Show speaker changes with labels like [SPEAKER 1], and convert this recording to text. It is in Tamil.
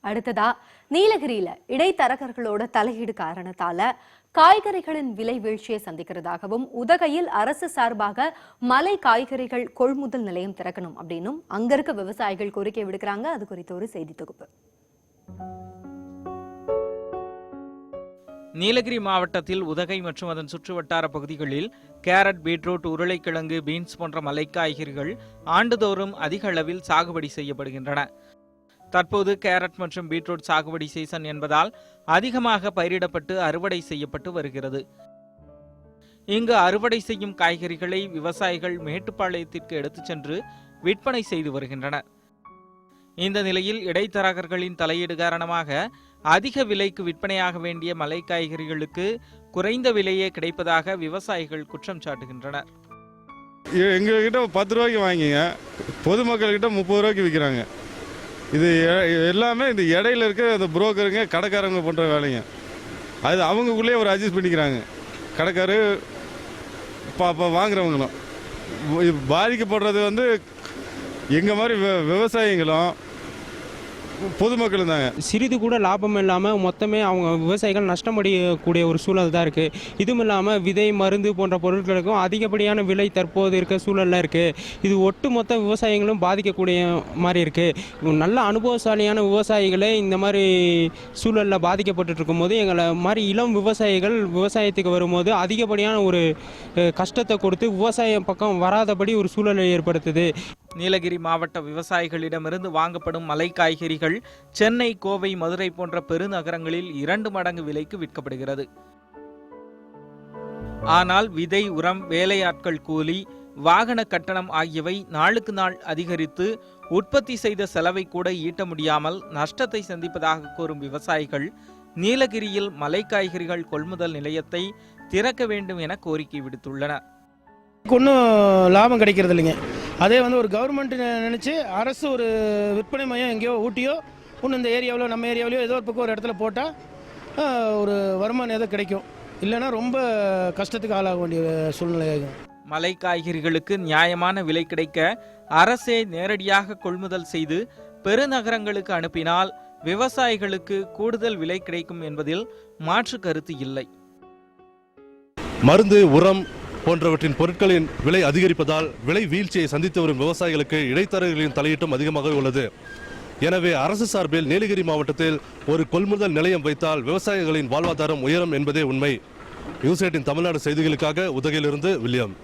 [SPEAKER 1] அடுத்ததா நீலகிரியில இடைத்தரகர்களோட தலையீடு காரணத்தால காய்கறிகளின் விலை வீழ்ச்சியை சந்திக்கிறதாகவும் உதகையில் அரசு சார்பாக மலை காய்கறிகள் கொள்முதல் நிலையம் திறக்கணும் அப்படின்னும் அங்க இருக்க விவசாயிகள் கோரிக்கை விடுக்கிறாங்க. அது குறித்த ஒரு செய்தி தொகுப்பு.
[SPEAKER 2] நீலகிரி மாவட்டத்தில் உதகை மற்றும் அதன் சுற்றுவட்டார பகுதிகளில் கேரட், பீட்ரூட், உருளைக்கிழங்கு, பீன்ஸ் போன்ற மலைக்காய்கறிகள் ஆண்டுதோறும் அதிக அளவில் சாகுபடி செய்யப்படுகின்றன. தற்போது கேரட் மற்றும் பீட்ரூட் சாகுபடி சீசன் என்பதால் அதிகமாக பயிரிடப்பட்டு அறுவடை செய்யப்பட்டு வருகிறது. இங்கு அறுவடை செய்யும் காய்கறிகளை விவசாயிகள் மேட்டுப்பாளையத்திற்கு எடுத்துச் சென்று விற்பனை செய்து வருகின்றனர். இந்த நிலையில் இடைத்தரகர்களின் தலையீடு காரணமாக அதிக விலைக்கு விற்பனையாக வேண்டிய மலை காய்கறிகளுக்கு குறைந்த விலையே கிடைப்பதாக விவசாயிகள் குற்றம் சாட்டுகின்றனர்.
[SPEAKER 3] எங்ககிட்ட 10 ரூபாய்க்கு வாங்கிங்க, பொதுமக்கள்கிட்ட 30 ரூபாய்க்கு விற்கிறாங்க. இது எல்லாமே இந்த இடையில இருக்க அந்த புரோக்கருங்க, கடைக்காரங்க பண்ணுற வேலைங்க. அது அவங்களுக்குள்ளேயே ஒரு அட்ஜஸ்ட் பண்ணிக்கிறாங்க. கடைக்காரு வாங்குறவங்களும் பாதிக்கப்படுறது எங்கள் மாதிரி விவசாயிகளும் பொதுமக்களும் தாங்க.
[SPEAKER 4] சிறிது கூட லாபம் இல்லாமல் மொத்தமே அவங்க விவசாயிகள் நஷ்டமடையக்கூடிய ஒரு சூழல் தான் இருக்குது. இதுவும் இல்லாமல் விதை, மருந்து போன்ற பொருட்களுக்கும் அதிகப்படியான விலை தற்போது இருக்க சூழலில் இருக்குது. இது ஒட்டுமொத்த விவசாயிகளும் பாதிக்கக்கூடிய மாதிரி இருக்குது. நல்ல அனுபவசாலியான விவசாயிகளே இந்த மாதிரி சூழலில் பாதிக்கப்பட்டு இருக்கும்போது எங்களை மாதிரி இளம் விவசாயிகள் விவசாயத்துக்கு வரும்போது அதிகப்படியான ஒரு கஷ்டத்தை கொடுத்து விவசாயம் பக்கம் வராதபடி ஒரு சூழலை ஏற்படுத்துது.
[SPEAKER 2] நீலகிரி மாவட்ட விவசாயிகளிடமிருந்து வாங்கப்படும் மலை காய்கறிகள் சென்னை, கோவை, மதுரை போன்ற பெருநகரங்களில் 2 மடங்கு விலைக்கு விற்கப்படுகிறது. ஆனால் விதை, உரம், வேலையாட்கள் கூலி, வாகன கட்டணம் ஆகியவை நாளுக்கு நாள் அதிகரித்து உற்பத்தி செய்த செலவை கூட ஈட்ட முடியாமல் நஷ்டத்தை சந்திப்பதாக கூறும் விவசாயிகள் நீலகிரியில் மலை காய்கறிகள் கொள்முதல் நிலையத்தை திறக்க வேண்டும் என கோரிக்கை விடுத்துள்ளனர்.
[SPEAKER 5] ஒன்றும் லாபம் கிடைக்கிறது இல்லைங்க. அதே ஒரு கவர்மெண்ட் நினச்சி அரசு ஒரு விற்பனை மையம் எங்கேயோ ஊட்டியோ இன்னும் இந்த ஏரியாவில், நம்ம ஏரியாவிலையோ ஏதோ ஒரு பக்கம் ஒரு இடத்துல போட்டால் ஒரு வருமானம் ஏதோ கிடைக்கும். இல்லைன்னா ரொம்ப கஷ்டத்துக்கு ஆளாக வேண்டிய சூழ்நிலையாகும்.
[SPEAKER 2] மலை காய்கறிகளுக்கு நியாயமான விலை கிடைக்க அரசே நேரடியாக கொள்முதல் செய்து பெருநகரங்களுக்கு அனுப்பினால் விவசாயிகளுக்கு கூடுதல் விலை கிடைக்கும் என்பதில் மாற்று கருத்து இல்லை.
[SPEAKER 6] மருந்து, உரம் போன்றவற்றின் பொருட்களின் விலை அதிகரிப்பதால் விலை வீழ்ச்சியை சந்தித்து வரும் விவசாயிகளுக்கு இடைத்தரகர்களின் தலையீட்டும் அதிகமாக உள்ளது. எனவே அரசு சார்பில் நீலகிரி மாவட்டத்தில் ஒரு கொள்முதல் நிலையம் வைத்தால் விவசாயிகளின் வாழ்வாதாரம் உயரும் என்பதே உண்மை. நியூஸ் 18 தமிழ்நாடு செய்திகளுக்காக உதகையிலிருந்து வில்லியம்.